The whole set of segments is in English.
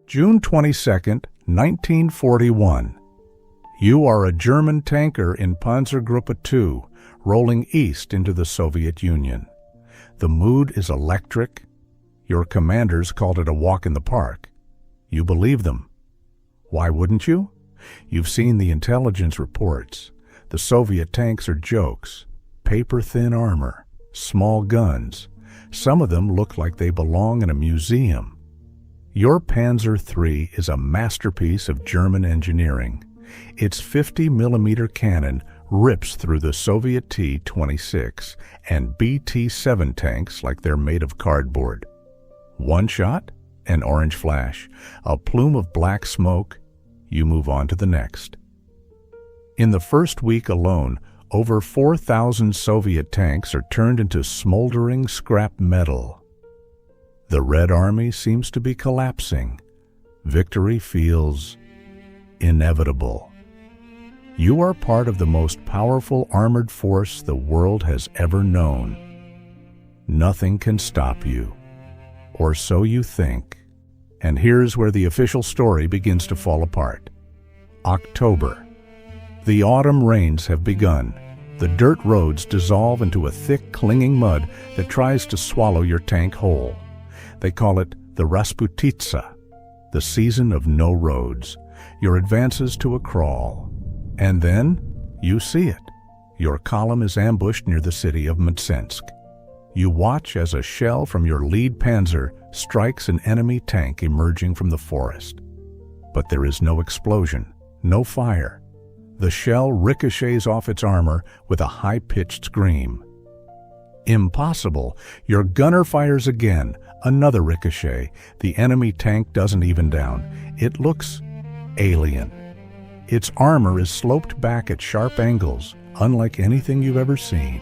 June 22, 1941. You are a German tanker in Panzergruppe II, rolling east into the Soviet Union. The mood is electric. Your commanders called it a walk in the park. You believe them. Why wouldn't you? You've seen the intelligence reports. The Soviet tanks are jokes. Paper-thin armor, small guns. Some of them look like they belong in a museum. Your Panzer III is a masterpiece of German engineering. Its 50mm cannon rips through the Soviet T-26 and BT-7 tanks like they're made of cardboard. One shot, an orange flash, a plume of black smoke, you move on to the next. In the first week alone, over 4,000 Soviet tanks are turned into smoldering scrap metal. The Red Army seems to be collapsing. Victory feels inevitable. You are part of the most powerful armored force the world has ever known. Nothing can stop you, or so you think. And here's where the official story begins to fall apart. October. The autumn rains have begun. The dirt roads dissolve into a thick, clinging mud that tries to swallow your tank whole. They call it the Rasputitsa, the season of no roads. Your advances to a crawl. And then, you see it. Your column is ambushed near the city of Mtsensk. You watch as a shell from your lead panzer strikes an enemy tank emerging from the forest. But there is no explosion, no fire. The shell ricochets off its armor with a high-pitched scream. Impossible! Your gunner fires again. Another ricochet. The enemy tank doesn't even down. It looks alien. Its armor is sloped back at sharp angles, unlike anything you've ever seen.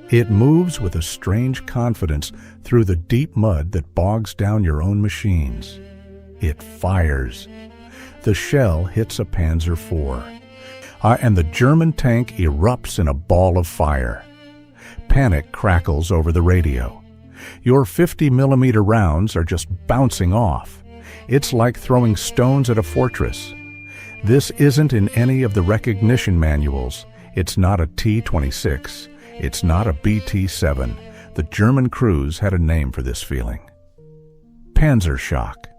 It moves with a strange confidence through the deep mud that bogs down your own machines. It fires. The shell hits a Panzer IV. And the German tank erupts in a ball of fire. Panic crackles over the radio. Your 50mm rounds are just bouncing off. It's like throwing stones at a fortress. This isn't in any of the recognition manuals. It's not a T-26. It's not a BT-7. The German crews had a name for this feeling. Panzer shock.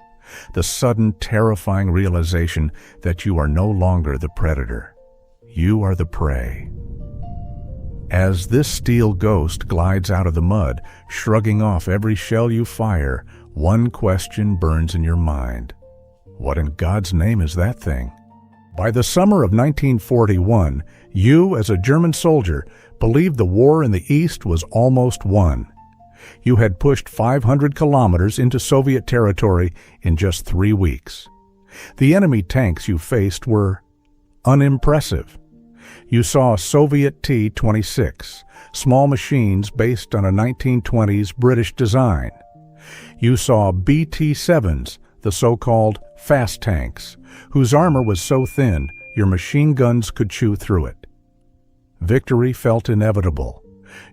The sudden, terrifying realization that you are no longer the predator. You are the prey. As this steel ghost glides out of the mud, shrugging off every shell you fire, one question burns in your mind. What in God's name is that thing? By the summer of 1941, you, as a German soldier, believed the war in the East was almost won. You had pushed 500 kilometers into Soviet territory in just 3 weeks. The enemy tanks you faced were unimpressive. You saw Soviet T-26, small machines based on a 1920s British design. You saw BT-7s, the so-called fast tanks, whose armor was so thin your machine guns could chew through it. Victory felt inevitable.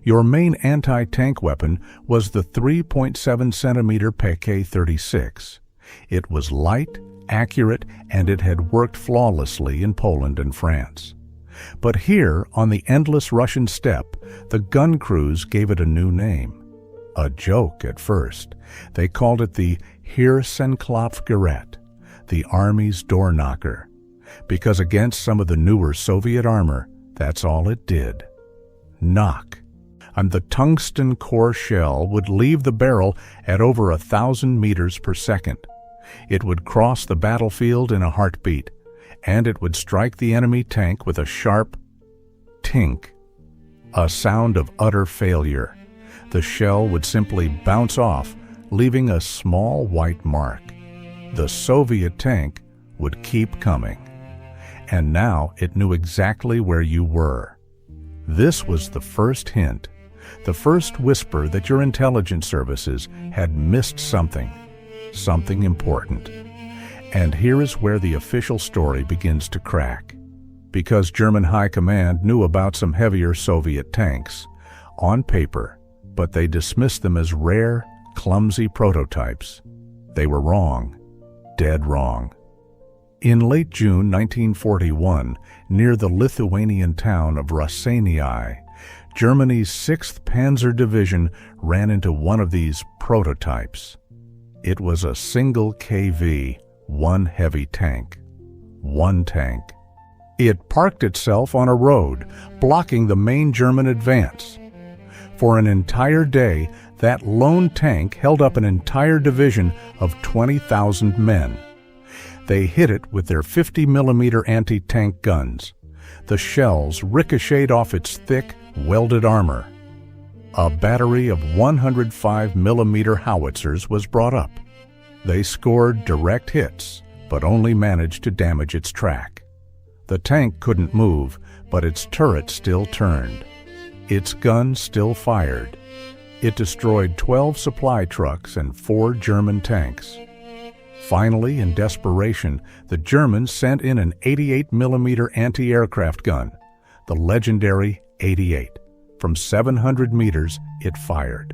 Your main anti-tank weapon was the 3.7cm PK-36. It was light, accurate, and it had worked flawlessly in Poland and France. But here, on the endless Russian steppe, the gun crews gave it a new name. A joke at first. They called it the Hirschenklopfgerät, the Army's door knocker, because against some of the newer Soviet armor, that's all it did. Knock. And the tungsten core shell would leave the barrel at over 1,000 meters per second. It would cross the battlefield in a heartbeat, and it would strike the enemy tank with a sharp tink, a sound of utter failure. The shell would simply bounce off, leaving a small white mark. The Soviet tank would keep coming. And now it knew exactly where you were. This was the first hint, the first whisper that your intelligence services had missed something important. And here is where the official story begins to crack. Because German High Command knew about some heavier Soviet tanks, on paper, but they dismissed them as rare, clumsy prototypes. They were wrong. Dead wrong. In late June 1941, near the Lithuanian town of Raseiniai, Germany's 6th Panzer Division ran into one of these prototypes. It was a single KV, one heavy tank. One tank. It parked itself on a road, blocking the main German advance. For an entire day, that lone tank held up an entire division of 20,000 men. They hit it with their 50mm anti-tank guns. The shells ricocheted off its thick, welded armor. A battery of 105mm howitzers was brought up. They scored direct hits, but only managed to damage its track. The tank couldn't move, but its turret still turned. Its guns still fired. It destroyed 12 supply trucks and 4 German tanks. Finally, in desperation, the Germans sent in an 88mm anti-aircraft gun, the legendary 88. From 700 meters, it fired.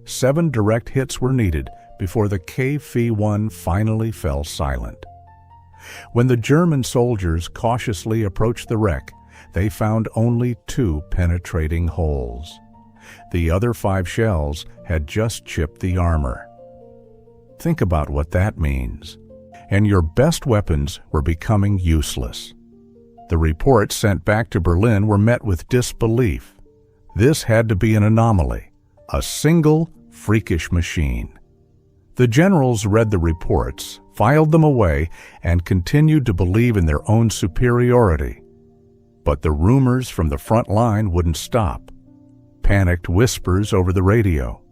7 direct hits were needed before the KV-1 finally fell silent. When the German soldiers cautiously approached the wreck, they found only 2 penetrating holes. The other 5 shells had just chipped the armor. Think about what that means. And your best weapons were becoming useless. The reports sent back to Berlin were met with disbelief. This had to be an anomaly, a single, freakish machine. The generals read the reports, filed them away, and continued to believe in their own superiority. But the rumors from the front line wouldn't stop. Panicked whispers over the radio.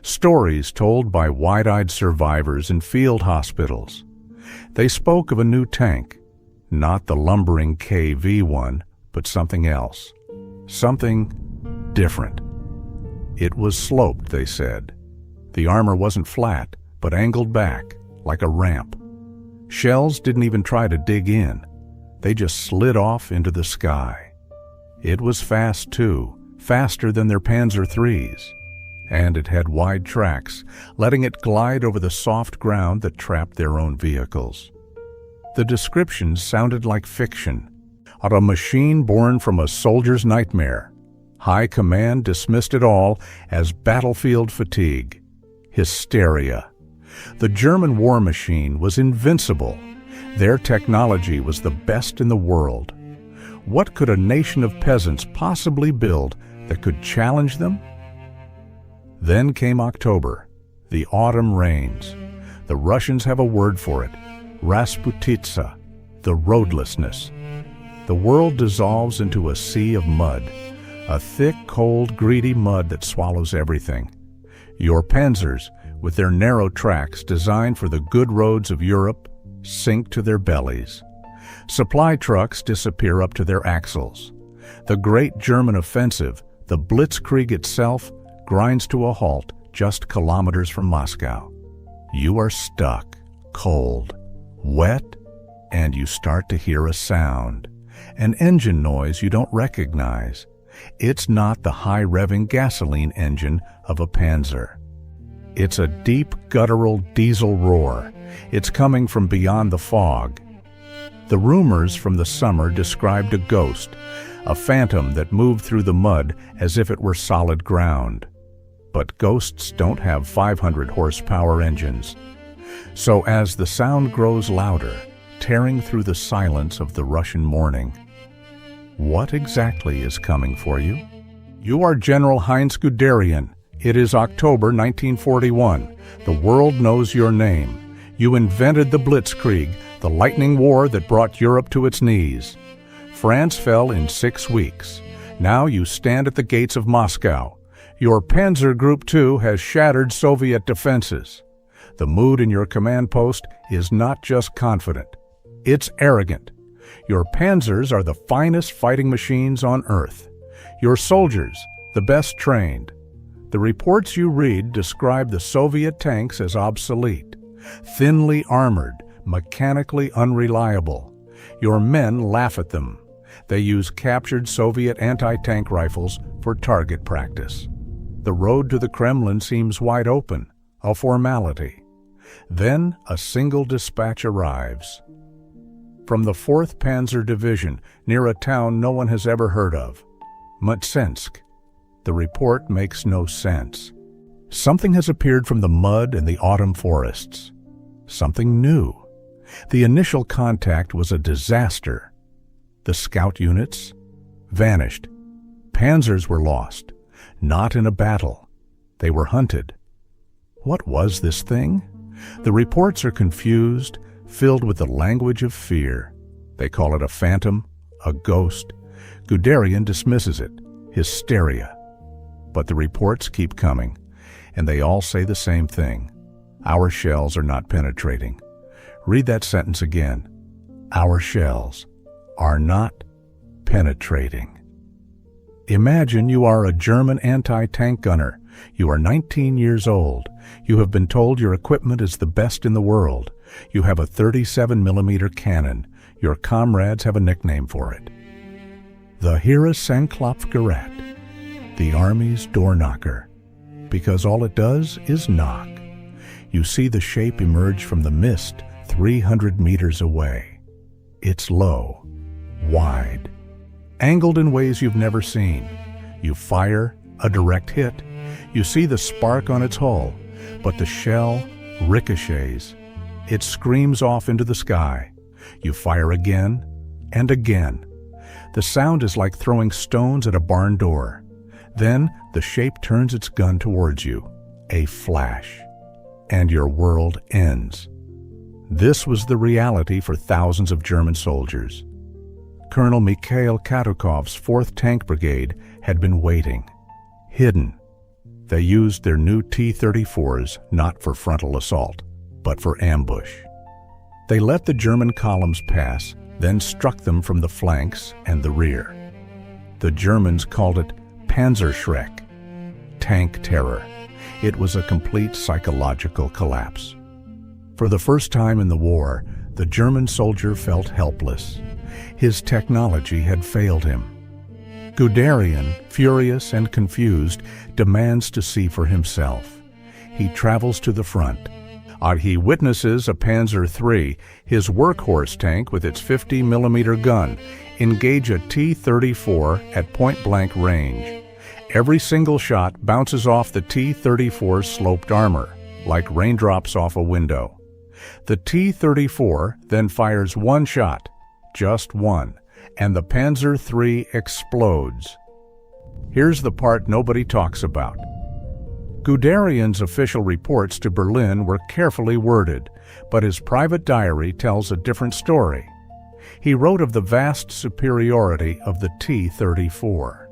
Stories told by wide-eyed survivors in field hospitals. They spoke of a new tank, not the lumbering KV-1, but something else. Something different. It was sloped, they said. The armor wasn't flat, but angled back, like a ramp. Shells didn't even try to dig in. They just slid off into the sky. It was fast, too, faster than their Panzer IIIs. And it had wide tracks, letting it glide over the soft ground that trapped their own vehicles. The descriptions sounded like fiction, a machine born from a soldier's nightmare. High command dismissed it all as battlefield fatigue, hysteria. The German war machine was invincible. Their technology was the best in the world. What could a nation of peasants possibly build that could challenge them? Then came October, the autumn rains. The Russians have a word for it, Rasputitsa, the roadlessness. The world dissolves into a sea of mud, a thick, cold, greedy mud that swallows everything. Your panzers, with their narrow tracks designed for the good roads of Europe, sink to their bellies. Supply trucks disappear up to their axles. The great German offensive, the Blitzkrieg itself, grinds to a halt just kilometers from Moscow. You are stuck, cold, wet, and you start to hear a sound, an engine noise you don't recognize. It's not the high-revving gasoline engine of a Panzer. It's a deep, guttural diesel roar. It's coming from beyond the fog. The rumors from the summer described a ghost, a phantom that moved through the mud as if it were solid ground. But ghosts don't have 500 horsepower engines. So as the sound grows louder, tearing through the silence of the Russian morning, what exactly is coming for you? You are General Heinz Guderian. It is October 1941. The world knows your name. You invented the Blitzkrieg, the lightning war that brought Europe to its knees. France fell in 6 weeks. Now you stand at the gates of Moscow. Your Panzer Group 2 has shattered Soviet defenses. The mood in your command post is not just confident. It's arrogant. Your panzers are the finest fighting machines on earth. Your soldiers, the best trained. The reports you read describe the Soviet tanks as obsolete, thinly armored, mechanically unreliable. Your men laugh at them. They use captured Soviet anti-tank rifles for target practice. The road to the Kremlin seems wide open, a formality. Then a single dispatch arrives. From the 4th Panzer Division, near a town no one has ever heard of, Mtsensk. The report makes no sense. Something has appeared from the mud and the autumn forests. Something new. The initial contact was a disaster. The scout units vanished. Panzers were lost. Not in a battle. They were hunted. What was this thing? The reports are confused, filled with the language of fear. They call it a phantom, a ghost. Guderian dismisses it, hysteria. But the reports keep coming, and they all say the same thing. Our shells are not penetrating. Read that sentence again. Our shells are not penetrating. Imagine you are a German anti-tank gunner. You are 19 years old. You have been told your equipment is the best in the world. You have a 37mm cannon. Your comrades have a nickname for it. The Heeresklopfgerät, the Army's door knocker, because all it does is knock. You see the shape emerge from the mist 300 meters away. It's low, wide, angled in ways you've never seen. You fire a direct hit. You see the spark on its hull, but the shell ricochets. It screams off into the sky. You fire again and again. The sound is like throwing stones at a barn door. Then the shape turns its gun towards you. A flash. And your world ends. This was the reality for thousands of German soldiers. Colonel Mikhail Katukov's 4th Tank Brigade had been waiting, hidden. They used their new T-34s not for frontal assault, but for ambush. They let the German columns pass, then struck them from the flanks and the rear. The Germans called it Panzerschreck, tank terror. It was a complete psychological collapse. For the first time in the war, the German soldier felt helpless. His technology had failed him. Guderian, furious and confused, demands to see for himself. He travels to the front. He witnesses a Panzer III, his workhorse tank with its 50mm gun, engage a T-34 at point-blank range. Every single shot bounces off the T-34's sloped armor, like raindrops off a window. The T-34 then fires one shot, just one, and the Panzer III explodes. Here's the part nobody talks about. Guderian's official reports to Berlin were carefully worded, but his private diary tells a different story. He wrote of the vast superiority of the T-34.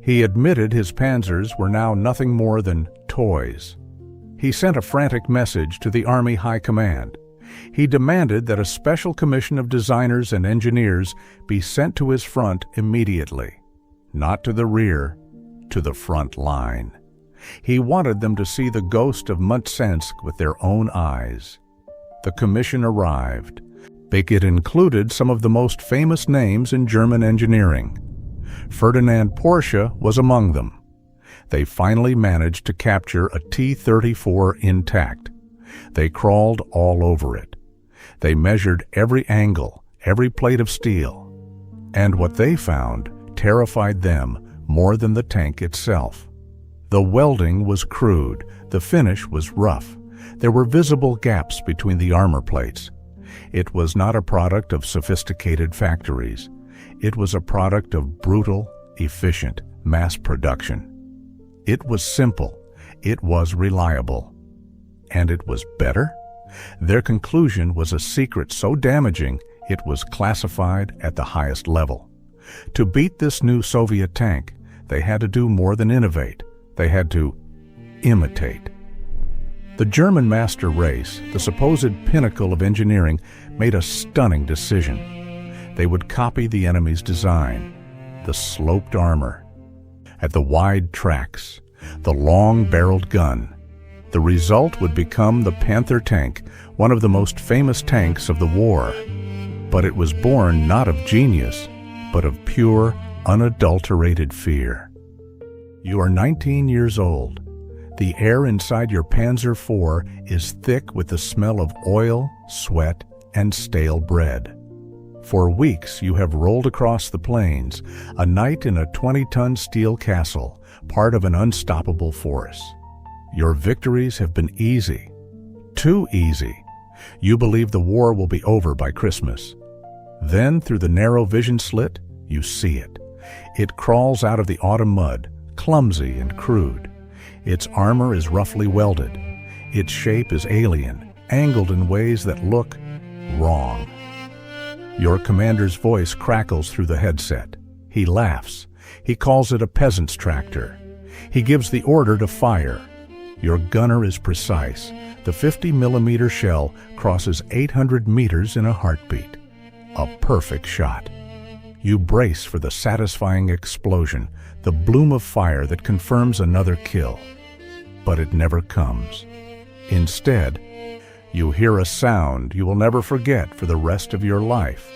He admitted his panzers were now nothing more than toys. He sent a frantic message to the Army High Command. He demanded that a special commission of designers and engineers be sent to his front immediately. Not to the rear, to the front line. He wanted them to see the ghost of Mtsensk with their own eyes. The commission arrived. It included some of the most famous names in German engineering. Ferdinand Porsche was among them. They finally managed to capture a T-34 intact. They crawled all over it. They measured every angle, every plate of steel. And what they found terrified them more than the tank itself. The welding was crude, the finish was rough. There were visible gaps between the armor plates. It was not a product of sophisticated factories. It was a product of brutal, efficient mass production. It was simple. It was reliable. And it was better? Their conclusion was a secret so damaging it was classified at the highest level. To beat this new Soviet tank, they had to do more than innovate. They had to imitate. The German master race, the supposed pinnacle of engineering, made a stunning decision. They would copy the enemy's design, the sloped armor, at the wide tracks, the long-barreled gun. The result would become the Panther tank, one of the most famous tanks of the war. But it was born not of genius, but of pure, unadulterated fear. You are 19 years old. The air inside your Panzer IV is thick with the smell of oil, sweat, and stale bread. For weeks you have rolled across the plains, a knight in a 20-ton steel castle, part of an unstoppable force. Your victories have been easy. Too easy. You believe the war will be over by Christmas. Then, through the narrow vision slit, you see it. It crawls out of the autumn mud, clumsy and crude. Its armor is roughly welded. Its shape is alien, angled in ways that look wrong. Your commander's voice crackles through the headset. He laughs. He calls it a peasant's tractor. He gives the order to fire. Your gunner is precise. The 50-millimeter shell crosses 800 meters in a heartbeat. A perfect shot. You brace for the satisfying explosion, the bloom of fire that confirms another kill. But it never comes. Instead, you hear a sound you will never forget for the rest of your life.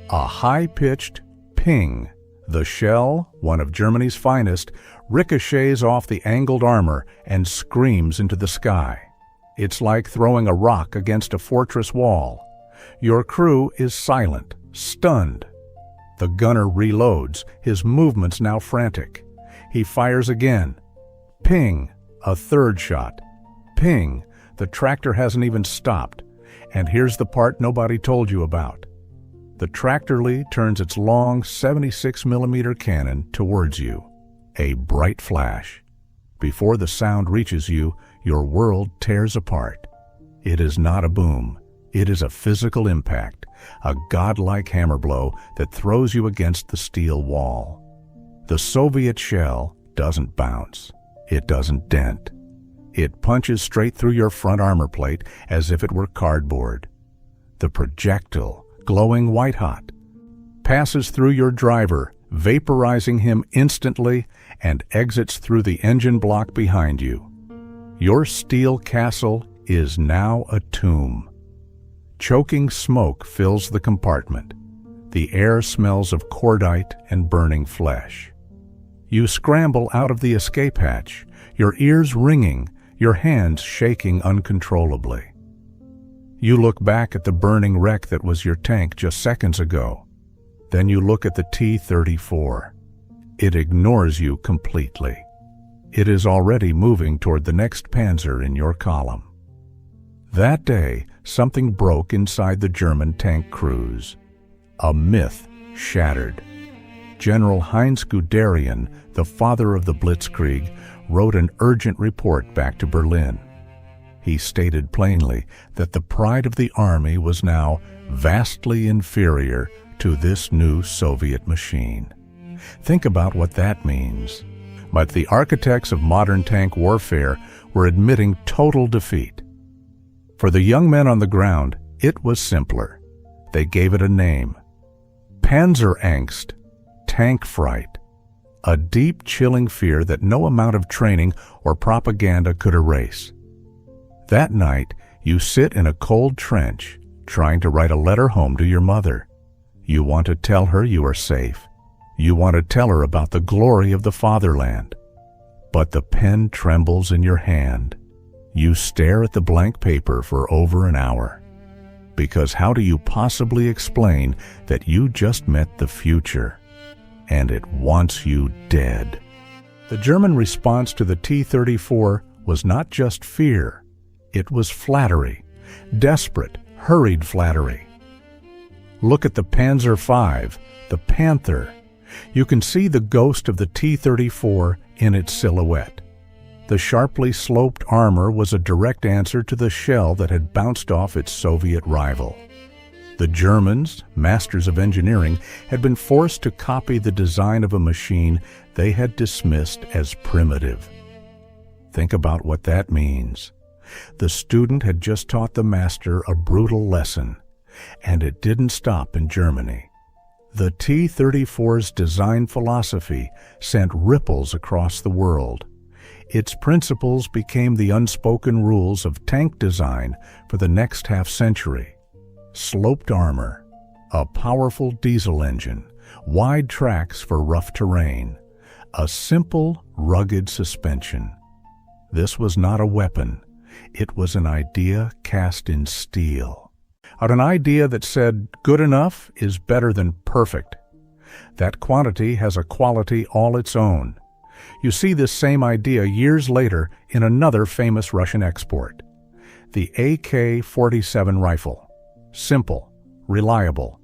A high-pitched ping. The shell, one of Germany's finest, ricochets off the angled armor and screams into the sky. It's like throwing a rock against a fortress wall. Your crew is silent, stunned. The gunner reloads, his movements now frantic. He fires again. Ping, a third shot. Ping, the tractor hasn't even stopped. And here's the part nobody told you about. The tractorly turns its long 76-millimeter cannon towards you. A bright flash. Before the sound reaches you, your world tears apart. It is not a boom. It is a physical impact, a godlike hammer blow that throws you against the steel wall. The Soviet shell doesn't bounce. It doesn't dent. It punches straight through your front armor plate as if it were cardboard. The projectile, glowing white-hot, passes through your driver, vaporizing him instantly, and exits through the engine block behind you. Your steel castle is now a tomb. Choking smoke fills the compartment. The air smells of cordite and burning flesh. You scramble out of the escape hatch, your ears ringing, your hands shaking uncontrollably. You look back at the burning wreck that was your tank just seconds ago. Then you look at the T-34. It ignores you completely. It is already moving toward the next panzer in your column. That day, something broke inside the German tank crews. A myth shattered. General Heinz Guderian, the father of the Blitzkrieg, wrote an urgent report back to Berlin. He stated plainly that the pride of the army was now vastly inferior to this new Soviet machine. Think about what that means. But the architects of modern tank warfare were admitting total defeat. For the young men on the ground, it was simpler. They gave it a name. Panzerangst, tank fright. A deep, chilling fear that no amount of training or propaganda could erase. That night, you sit in a cold trench, trying to write a letter home to your mother. You want to tell her you are safe. You want to tell her about the glory of the fatherland. But the pen trembles in your hand. You stare at the blank paper for over an hour. Because how do you possibly explain that you just met the future? And it wants you dead. The German response to the T-34 was not just fear. It was flattery. Desperate, hurried flattery. Look at the Panzer V, the Panther. You can see the ghost of the T-34 in its silhouette. The sharply sloped armor was a direct answer to the shell that had bounced off its Soviet rival. The Germans, masters of engineering, had been forced to copy the design of a machine they had dismissed as primitive. Think about what that means. The student had just taught the master a brutal lesson, and it didn't stop in Germany. The T-34's design philosophy sent ripples across the world. Its principles became the unspoken rules of tank design for the next half-century. Sloped armor, a powerful diesel engine, wide tracks for rough terrain, a simple, rugged suspension. This was not a weapon. It was an idea cast in steel. An idea that said, good enough is better than perfect. That quantity has a quality all its own. You see this same idea years later in another famous Russian export. The AK-47 rifle. Simple, reliable,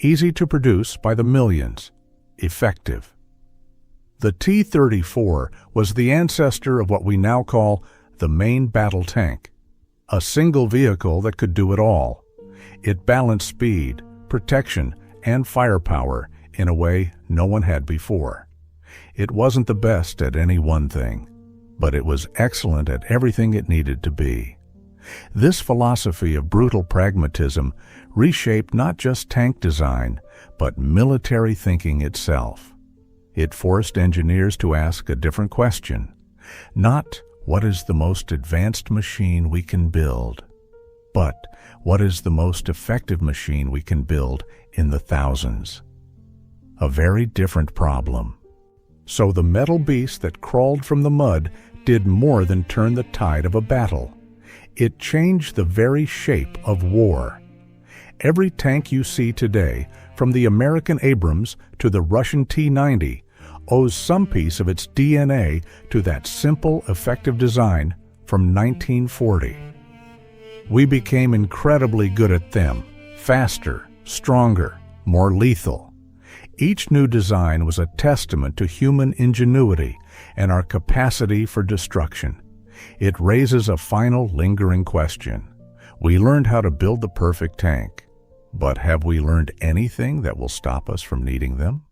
easy to produce by the millions, effective. The T-34 was the ancestor of what we now call the main battle tank, a single vehicle that could do it all. It balanced speed, protection, and firepower in a way no one had before. It wasn't the best at any one thing, but it was excellent at everything it needed to be. This philosophy of brutal pragmatism reshaped not just tank design, but military thinking itself. It forced engineers to ask a different question. Not, what is the most advanced machine we can build? But, what is the most effective machine we can build in the thousands? A very different problem. So the metal beast that crawled from the mud did more than turn the tide of a battle. It changed the very shape of war. Every tank you see today, from the American Abrams to the Russian T-90, owes some piece of its DNA to that simple, effective design from 1940. We became incredibly good at them, faster, stronger, more lethal. Each new design was a testament to human ingenuity and our capacity for destruction. It raises a final, lingering question. We learned how to build the perfect tank, but have we learned anything that will stop us from needing them?